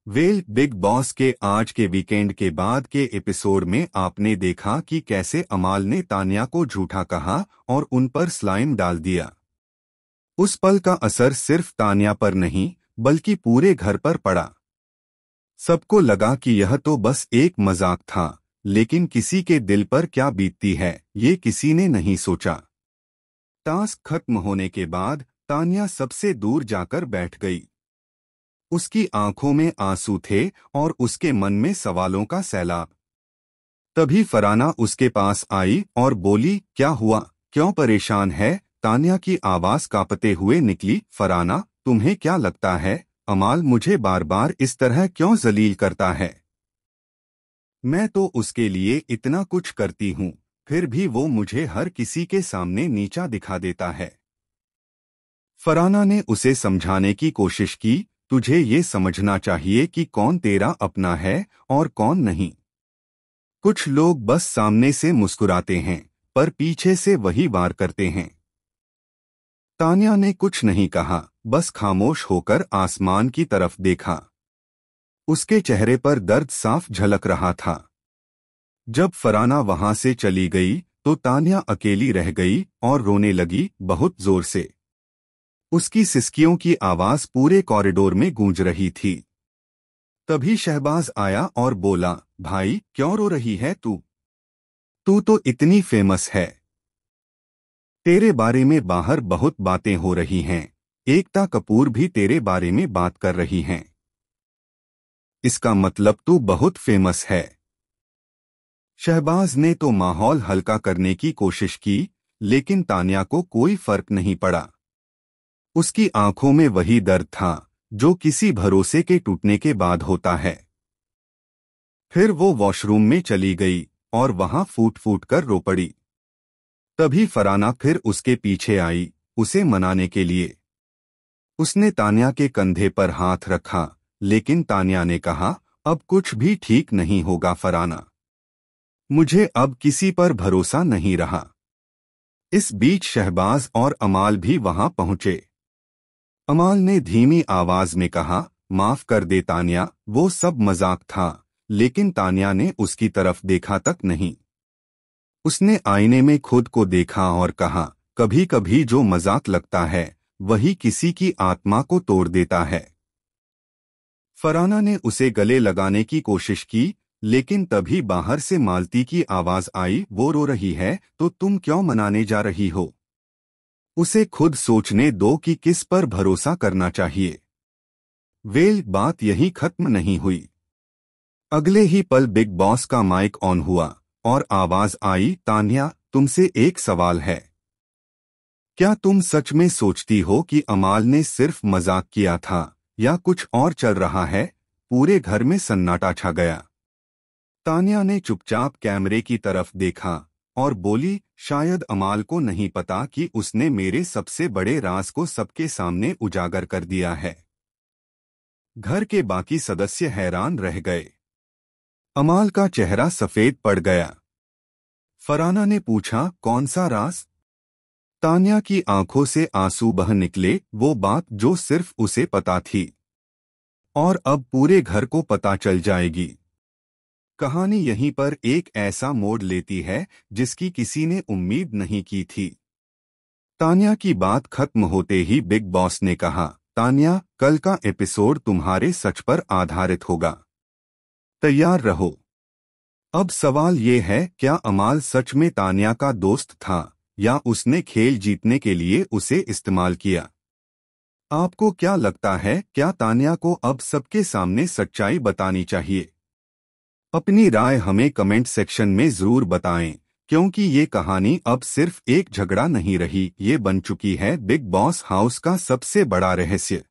Well big boss के आज के वीकेंड के बाद के एपिसोड में आपने देखा कि कैसे अमाल ने तान्या को झूठा कहा और उन पर स्लाइम डाल दिया। उस पल का असर सिर्फ तान्या पर नहीं बल्कि पूरे घर पर पड़ा। सबको लगा कि यह तो बस एक मजाक था, लेकिन किसी के दिल पर क्या बीतती है ये किसी ने नहीं सोचा। टास्क खत्म होने के बाद तान्या सबसे दूर जाकर बैठ गई। उसकी आंखों में आंसू थे और उसके मन में सवालों का सैलाब। तभी फराना उसके पास आई और बोली, क्या हुआ, क्यों परेशान है? तान्या की आवाज कांपते हुए निकली, फराना तुम्हें क्या लगता है अमाल मुझे बार बार इस तरह क्यों जलील करता है? मैं तो उसके लिए इतना कुछ करती हूँ, फिर भी वो मुझे हर किसी के सामने नीचा दिखा देता है। फराना ने उसे समझाने की कोशिश की, तुझे ये समझना चाहिए कि कौन तेरा अपना है और कौन नहीं। कुछ लोग बस सामने से मुस्कुराते हैं पर पीछे से वही वार करते हैं। तान्या ने कुछ नहीं कहा, बस खामोश होकर आसमान की तरफ देखा। उसके चेहरे पर दर्द साफ झलक रहा था। जब फराना वहां से चली गई तो तान्या अकेली रह गई और रोने लगी, बहुत जोर से। उसकी सिसकियों की आवाज पूरे कॉरिडोर में गूंज रही थी। तभी शहबाज आया और बोला, भाई क्यों रो रही है तू? तू तो इतनी फेमस है। तेरे बारे में बाहर बहुत बातें हो रही हैं। एकता कपूर भी तेरे बारे में बात कर रही हैं। इसका मतलब तू बहुत फेमस है। शहबाज ने तो माहौल हल्का करने की कोशिश की, लेकिन तान्या को कोई फर्क नहीं पड़ा। उसकी आंखों में वही दर्द था जो किसी भरोसे के टूटने के बाद होता है। फिर वो वॉशरूम में चली गई और वहां फूट फूट कर रो पड़ी। तभी फराना फिर उसके पीछे आई, उसे मनाने के लिए। उसने तान्या के कंधे पर हाथ रखा, लेकिन तान्या ने कहा, अब कुछ भी ठीक नहीं होगा फराना। मुझे अब किसी पर भरोसा नहीं रहा। इस बीच शहबाज और अमाल भी वहां पहुंचे। अमाल ने धीमी आवाज में कहा, माफ कर दे तान्या, वो सब मजाक था। लेकिन तान्या ने उसकी तरफ देखा तक नहीं। उसने आईने में खुद को देखा और कहा, कभी कभी जो मजाक लगता है वही किसी की आत्मा को तोड़ देता है। फराना ने उसे गले लगाने की कोशिश की, लेकिन तभी बाहर से मालती की आवाज आई, वो रो रही है तो तुम क्यों मनाने जा रही हो? उसे खुद सोचने दो कि किस पर भरोसा करना चाहिए। वेल बात यहीं खत्म नहीं हुई। अगले ही पल बिग बॉस का माइक ऑन हुआ और आवाज आई, तान्या तुमसे एक सवाल है। क्या तुम सच में सोचती हो कि अमाल ने सिर्फ मजाक किया था या कुछ और चल रहा है? पूरे घर में सन्नाटा छा गया। तान्या ने चुपचाप कैमरे की तरफ देखा और बोली, शायद अमाल को नहीं पता कि उसने मेरे सबसे बड़े राज को सबके सामने उजागर कर दिया है। घर के बाकी सदस्य हैरान रह गए। अमाल का चेहरा सफेद पड़ गया। फराना ने पूछा, कौन सा राज? तान्या की आंखों से आंसू बह निकले, वो बात जो सिर्फ उसे पता थी और अब पूरे घर को पता चल जाएगी। कहानी यहीं पर एक ऐसा मोड़ लेती है जिसकी किसी ने उम्मीद नहीं की थी। तान्या की बात खत्म होते ही बिग बॉस ने कहा, तान्या कल का एपिसोड तुम्हारे सच पर आधारित होगा। तैयार रहो। अब सवाल ये है, क्या अमाल सच में तान्या का दोस्त था या उसने खेल जीतने के लिए उसे इस्तेमाल किया? आपको क्या लगता है, क्या तान्या को अब सबके सामने सच्चाई बतानी चाहिए? अपनी राय हमें कमेंट सेक्शन में जरूर बताएं, क्योंकि ये कहानी अब सिर्फ एक झगड़ा नहीं रही, ये बन चुकी है बिग बॉस हाउस का सबसे बड़ा रहस्य।